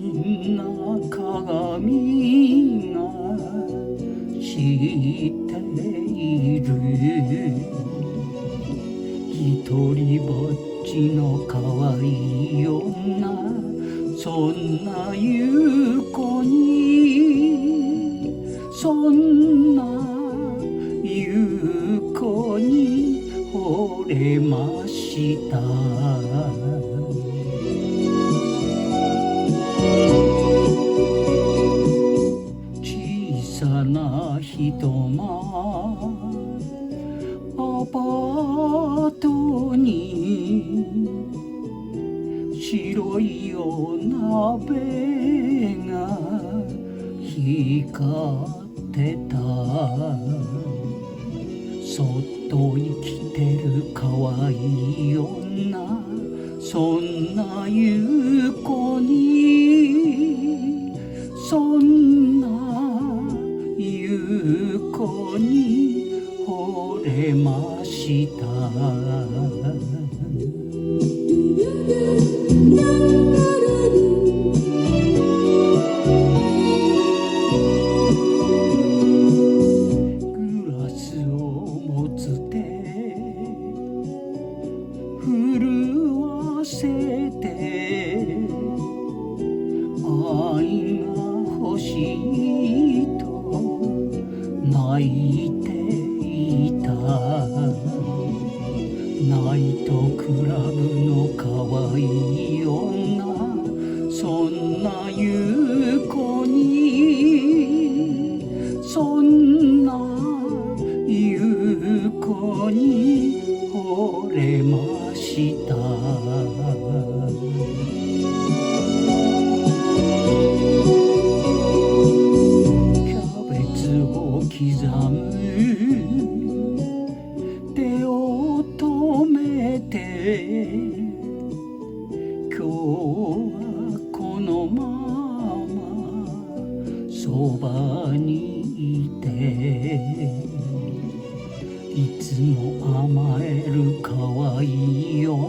んな鏡がしている。一人ぼっちの可愛い女、そんな夕子に、そんな夕子に惚れました。小さな一間アパートに白いお鍋が光ってた。そっと生きてる可愛い女、そんな夕子に、そんな夕子に惚れました。グラスを持つ手震わせて、愛が欲しいと泣いていた。ナイトクラブの可愛い女、そんな夕子に、そんな夕子に惚れました。キャベツを刻む手を止めて、今日はこのままそばにいて、いつも甘える可愛い女、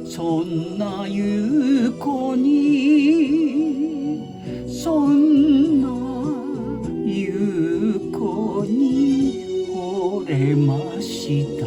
そんな夕子に、そんな夕子に惚れました。